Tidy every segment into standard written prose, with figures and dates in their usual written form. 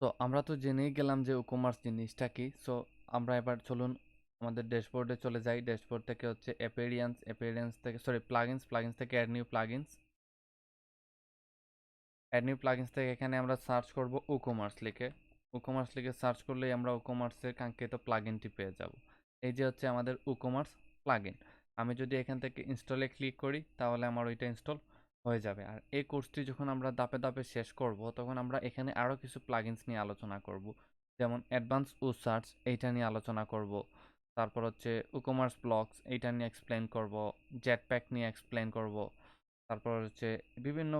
তো আমরা তো জেনেই গেলাম যে ই-কমার্স জিনিসটা কি। সো আমরা এবার চলুন আমাদের ড্যাশবোর্ডে চলে যাই। ড্যাশবোর্ড থেকে হচ্ছে অ্যাপিয়ারেন্স থেকে প্লাগইনস থেকে অ্যাড নিউ প্লাগইনস থেকে এখানে আমরা সার্চ করব ই-কমার্স লিখে সার্চ করলেই আমরা ই-কমার্সের কাঙ্ক্ষিত প্লাগইনটি পেয়ে যাব। এই যে হচ্ছে আমাদের ই-কমার্স প্লাগইন। আমি যদি এখান থেকে ইনস্টলে ক্লিক করি তাহলে আমার ওইটা ইনস্টল হয়ে যাবে। আর এই কোর্সটি যখন আমরা ধাপে ধাপে শেষ করব তখন আমরা এখানে আরও কিছু প্লাগইনস নিয়ে আলোচনা করব, যেমন অ্যাডভান্স সার্চ এইটা নিয়ে আলোচনা করব। তারপর হচ্ছে ই-কমার্স ব্লগস এইটা নিয়ে এক্সপ্লেন করব, জেটপ্যাক নিয়ে এক্সপ্লেন করব। তারপর হচ্ছে বিভিন্ন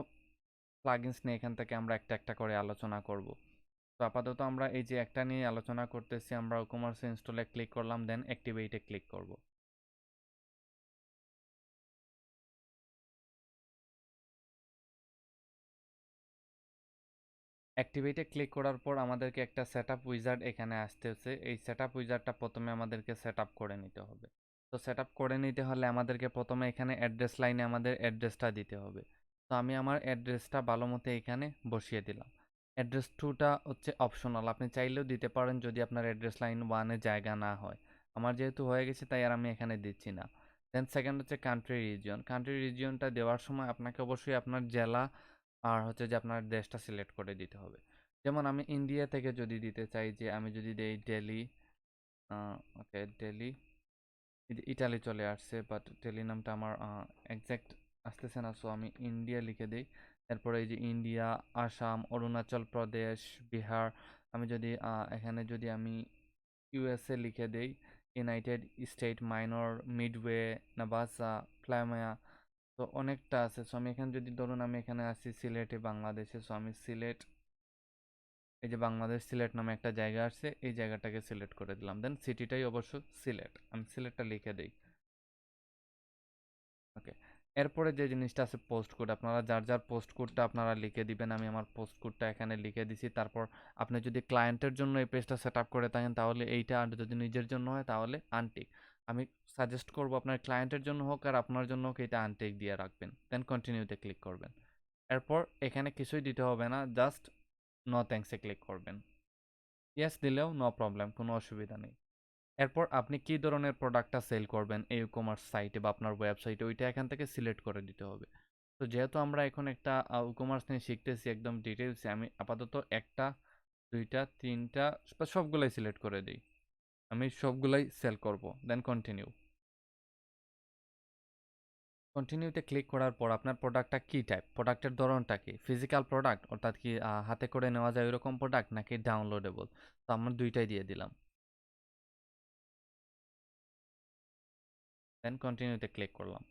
প্লাগইনস নিয়ে এখান থেকে আমরা একটা একটা করে আলোচনা করব। তো আপাতত আমরা এই যে একটা নিয়ে আলোচনা করতেছি, আমরা ই-কমার্স ইনস্টলে ক্লিক করলাম, দেন অ্যাক্টিভেটে ক্লিক করব। অ্যাক্টিভেটে ক্লিক করার পর আমাদেরকে একটা সেটআপ উইজার্ড এখানে আসতেছে। এই সেটআপ উইজার্ডটা প্রথমে আমাদেরকে সেটআপ করে নিতে হবে। তো সেটআপ করে নিতে হলে আমাদেরকে প্রথমে এখানে অ্যাড্রেস লাইনে আমাদের অ্যাড্রেসটা দিতে হবে। তো আমি আমার অ্যাড্রেসটা ভালো মতো এখানে বসিয়ে দিলাম। অ্যাড্রেস 2টা হচ্ছে অপশনাল, আপনি চাইলেও দিতে পারেন যদি আপনার অ্যাড্রেস লাইন 1-এ জায়গা না হয়। আমার যেহেতু হয়ে গেছে তাই আর আমি এখানে দিচ্ছি না। দেন সেকেন্ড হচ্ছে কান্ট্রি রিজিয়নটা দেওয়ার সময় আপনাকে অবশ্যই আপনার জেলা আর হচ্ছে যে আপনার দেশটা সিলেক্ট করে দিতে হবে। যেমন আমি ইন্ডিয়া থেকে যদি দিতে চাই, যে আমি যদি দেই দিল্লি, ওকে দিল্লি, ইটালি চলে আসছে, বাট দিল্লি নামটা আমার এক্স্যাক্ট আসতেছে না, সো আমি ইন্ডিয়া লিখে দিই। এরপরে এই যে ইন্ডিয়া, আসাম, অরুণাচল প্রদেশ, বিহার। আমি যদি এখানে যদি আমি ইউএসএ লিখে দেই, ইউনাইটেড স্টেট মাইনর, মিডওয়ে, নাবাসা, প্লামায়া। তো অনেকটা আছে। সো আমি এখানে যদি ধরুন আমি এখানে আছি সিলেটে বাংলাদেশে, সো আমি সিলেট, এই যে বাংলাদেশ সিলেট নামে একটা জায়গা আসছে, এই জায়গাটাকে সিলেক্ট করে দিলাম। দেন সিটিটাই অবশ্য সিলেট, আমি সিলেটটা লিখে দিই। ওকে। এরপরে যে জিনিসটা আছে পোস্ট কোড, আপনারা যার যার পোস্ট কোডটা আপনারা লিখে দিবেন। আমি আমার পোস্ট কোডটা এখানে লিখে দিছি। তারপর আপনি যদি ক্লায়েন্টের জন্য এই পেজটা সেট আপ করে থাকেন তাহলে এইটা, আর যদি নিজের জন্য হয় তাহলে আনটিক। আমি সাজেস্ট করব আপনার ক্লায়েন্টের জন্য হোক আর আপনার জন্য হোক এটা আনটিক দিয়ে রাখবেন। দেন কন্টিনিউতে ক্লিক করবেন। এরপর এখানে কিছুই দিতে হবে না, জাস্ট নো থ্যাঙ্কসে ক্লিক করবেন। ইয়েস দিলেও নো প্রবলেম, কোনো অসুবিধা নেই। এরপর আপনি কী ধরনের প্রোডাক্টটা সেল করবেন এই ই-কমার্স সাইটে বা আপনার ওয়েবসাইটে, ওইটা এখান থেকে সিলেক্ট করে দিতে হবে। তো যেহেতু আমরা এখন একটা ই-কমার্স নিয়ে শিখতেছি একদম ডিটেলসে, আমি আপাতত একটা, দুইটা, তিনটা বা সবগুলাই সিলেক্ট করে দিই। আমি সবগুলাই সেল করব। দেন কন্টিনিউতে ক্লিক করার পর আপনার প্রোডাক্টটা কী টাইপ, প্রোডাক্টের ধরনটা কি, ফিজিক্যাল প্রোডাক্ট অর্থাৎ কি হাতে করে নেওয়া যায় ওইরকম প্রোডাক্ট, নাকি ডাউনলোডেবল। তো আমরা দুইটাই দিয়ে দিলাম। দেন কন্টিনিউতে ক্লিক করলাম।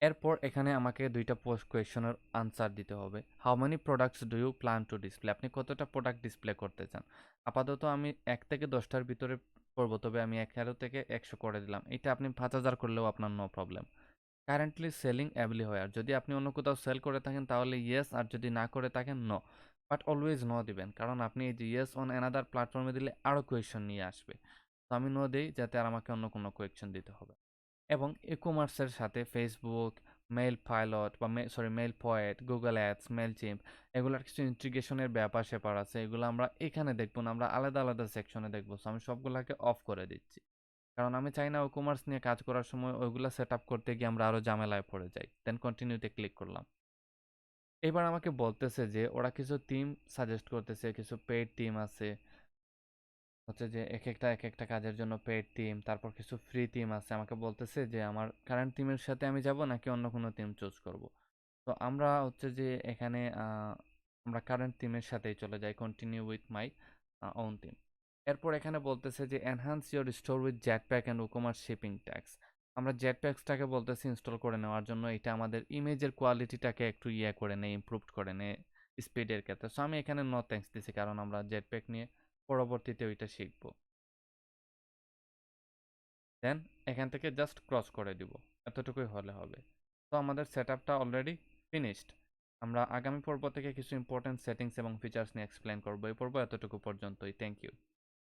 এরপর এখানে আমাকে দুইটা পোস্ট কোয়েশনের আনসার দিতে হবে। How many products do you plan to display, আপনি কতটা প্রোডাক্ট ডিসপ্লে করতে চান। আপাতত আমি 1 থেকে 10টার ভিতরে করবো, তবে আমি 11 থেকে 100 করে দিলাম। এটা আপনি 5,000 করলেও আপনার no problem. Currently selling everywhere, যদি আপনি অন্য কোথাও সেল করে থাকেন তাহলে ইয়েস, আর যদি না করে থাকেন নো। বাট অলওয়েজ নো দিবেন, কারণ আপনি এই যে ইয়েস অন অ্যানাদার প্ল্যাটফর্মে দিলে আরও কোয়েশন নিয়ে আসবে। তো আমি নো দিই যাতে আর আমাকে অন্য কোনো কোয়েশন দিতে হবে। এবং ই-কমার্সের সাথে ফেসবুক, মেইল পাইলট বা মেইল পয়েট, গুগল অ্যাডস, মেলচিম্প, এগুলার কিছু ইন্টিগ্রেশনের ব্যাপার স্যাপার আছে, এগুলো আমরা এখানে দেখবো না, আমরা আলাদা আলাদা সেকশনে দেখবো। সো আমি সবগুলোকে অফ করে দিচ্ছি, কারণ আমি চাই না ই-কমার্স নিয়ে কাজ করার সময় ওইগুলো সেট আপ করতে গিয়ে আমরা আরও ঝামেলায় পড়ে যাই। দেন কন্টিনিউতে ক্লিক করলাম। এবার আমাকে বলতেছে যে ওরা কিছু টিম সাজেস্ট করতেছে, কিছু পেইড টিম আছে, হচ্ছে যে এক একটা কাজের জন্য পেইড টিম, তারপর কিছু ফ্রি টিম আছে। আমাকে বলতেছে যে আমার কারেন্ট টিমের সাথে আমি যাব নাকি অন্য কোনো টিম চুজ করব। তো আমরা হচ্ছে যে এখানে আমরা কারেন্ট টিমের সাথেই চলে যাই, continue with my own team. এরপর এখানে বলতেছে যে enhance your store with Jetpack and e-commerce shipping tax. আমরা জেটপ্যাক্সটাকে বলতেছি ইনস্টল করে নেওয়ার জন্য, এটা আমাদের ইমেজের কোয়ালিটিটাকে একটু করে নেয়, ইমপ্রুভ করে নেয় স্পিডের ক্ষেত্রে। সো আমি এখানে নো থ্যাঙ্কস দিছি, কারণ আমরা জেটপ্যাক নিয়ে পরবর্তীতে ওইটা শিখবো। দেন এখান থেকে জাস্ট ক্রস করে দিব, এতটুকুই হলে হবে। তো আমাদের সেট আপটা অলরেডি ফিনিশড। আমরা আগামী পর্ব থেকে কিছু ইম্পর্টেন্ট সেটিংস এবং ফিচার্স নিয়ে এক্সপ্লেন করবো। এই পর্ব এতটুকু পর্যন্তই। Thank you.